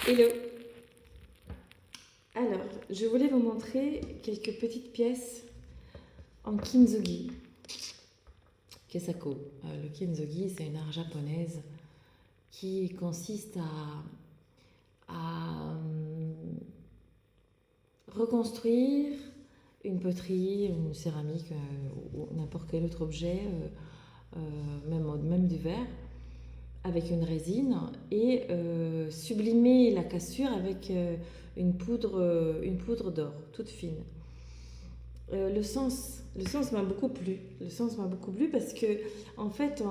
Hello. Alors, je voulais vous montrer quelques petites pièces en kintsugi. Kesako. Le kintsugi, c'est une art japonaise qui consiste à reconstruire une poterie, une céramique ou n'importe quel autre objet, même du verre, avec une résine et sublimer la cassure avec une poudre d'or toute fine. Le sens m'a beaucoup plu. Le sens m'a beaucoup plu parce que en fait,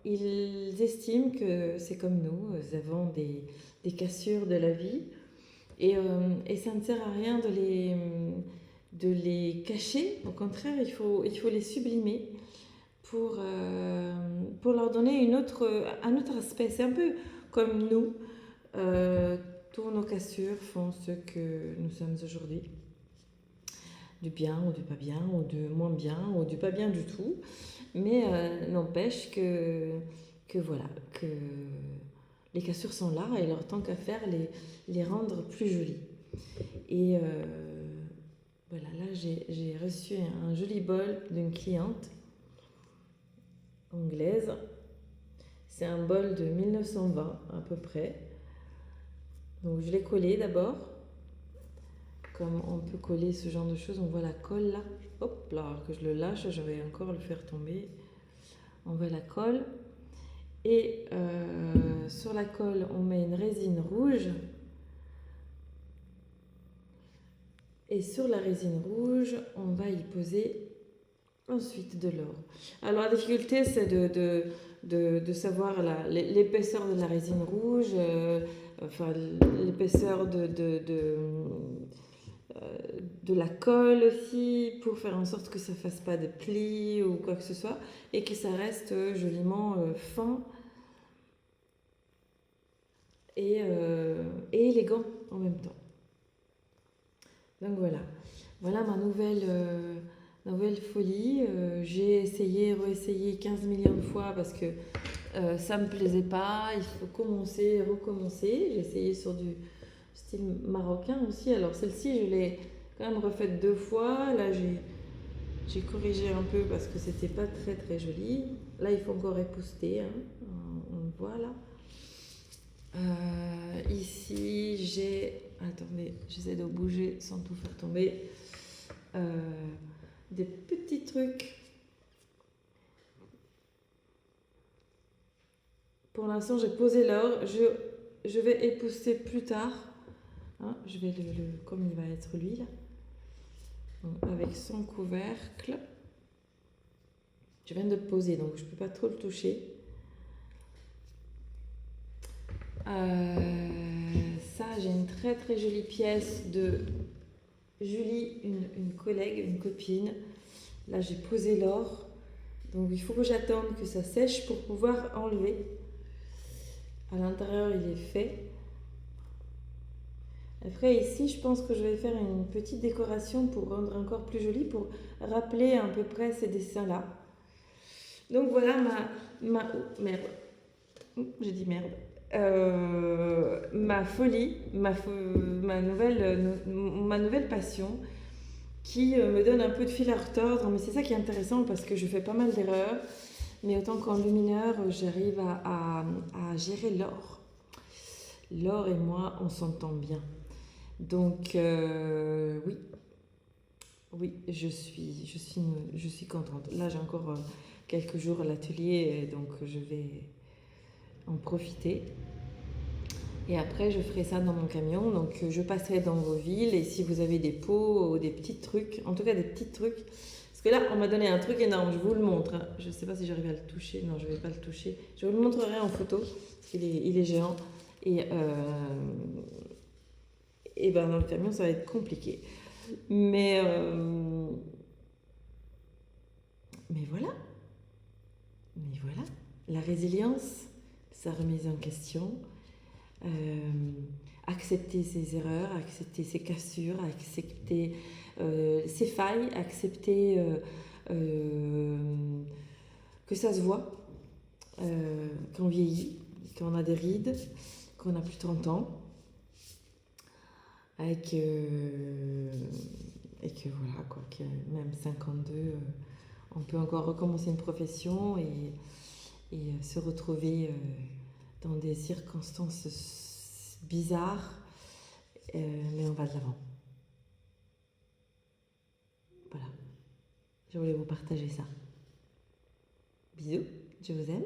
ils estiment que c'est comme nous avons des cassures de la vie et ça ne sert à rien de les cacher. Au contraire, il faut les sublimer pour leur donner un autre aspect. C'est un peu comme nous. Tous nos cassures font ce que nous sommes aujourd'hui. Du bien ou du pas bien, ou du moins bien, ou du pas bien du tout. Mais n'empêche que voilà, que les cassures sont là et leur tant qu'à faire, les rendre plus jolies. Et voilà, là j'ai reçu un joli bol d'une cliente anglaise. C'est un bol de 1920 à peu près. Donc je l'ai collé d'abord. Comme on peut coller ce genre de choses, on voit la colle là. Hop là, alors que je le lâche, je vais encore le faire tomber. On voit la colle. Et sur la colle, on met une résine rouge. Et sur la résine rouge, on va y poser ensuite de l'or. Alors la difficulté, c'est de savoir l'épaisseur de la résine rouge, enfin l'épaisseur de la colle aussi, pour faire en sorte que ça ne fasse pas de plis ou quoi que ce soit, et que ça reste joliment fin et élégant en même temps. Donc voilà ma nouvelle folie. J'ai essayé, réessayé 15 millions de fois parce que ça ne me plaisait pas, il faut commencer, recommencer. J'ai essayé sur du style marocain aussi. Alors celle-ci, je l'ai quand même refaite 2 fois. Là, j'ai corrigé un peu parce que c'était pas très très joli. Là, il faut encore épousseter, hein. On le voit là. Ici, attendez, j'essaie de bouger sans tout faire tomber. Des petits trucs. Pour l'instant, j'ai posé l'or. Je vais épousseter plus tard. Hein, je vais comme il va être lui là. Donc, avec son couvercle. Je viens de le poser, donc je ne peux pas trop le toucher. Ça, j'ai une très très jolie pièce de Julie, une collègue, une copine. Là, j'ai posé l'or. Donc, il faut que j'attende que ça sèche pour pouvoir enlever. À l'intérieur, il est fait. Après, ici, je pense que je vais faire une petite décoration pour rendre encore plus joli, pour rappeler à peu près ces dessins-là. Donc, voilà merde. J'ai dit merde. Ma folie, ma nouvelle passion qui me donne un peu de fil à retordre, mais c'est ça qui est intéressant parce que je fais pas mal d'erreurs, mais autant qu'enlumineur, j'arrive à gérer l'or. L'or et moi, on s'entend bien. Donc oui, je suis contente. Là, j'ai encore quelques jours à l'atelier, donc je vais en profiter. Et après, je ferai ça dans mon camion. Donc, je passerai dans vos villes. Et si vous avez des pots ou des petits trucs, en tout cas des petits trucs. Parce que là, on m'a donné un truc énorme. Je vous le montre. Hein. Je ne sais pas si j'arrive à le toucher. Non, je ne vais pas le toucher. Je vous le montrerai en photo. Parce qu'il est géant. Et ben, dans le camion, ça va être compliqué. Mais voilà. La résilience, sa remise en question. Accepter ses erreurs, accepter ses cassures, accepter ses failles, accepter que ça se voit, qu'on vieillit, qu'on a des rides, qu'on n'a plus 30 ans. avec, et que voilà, quoi, que même 52, on peut encore recommencer une profession et se retrouver dans des circonstances bizarres, mais on va de l'avant. Voilà, je voulais vous partager ça. Bisous, je vous aime.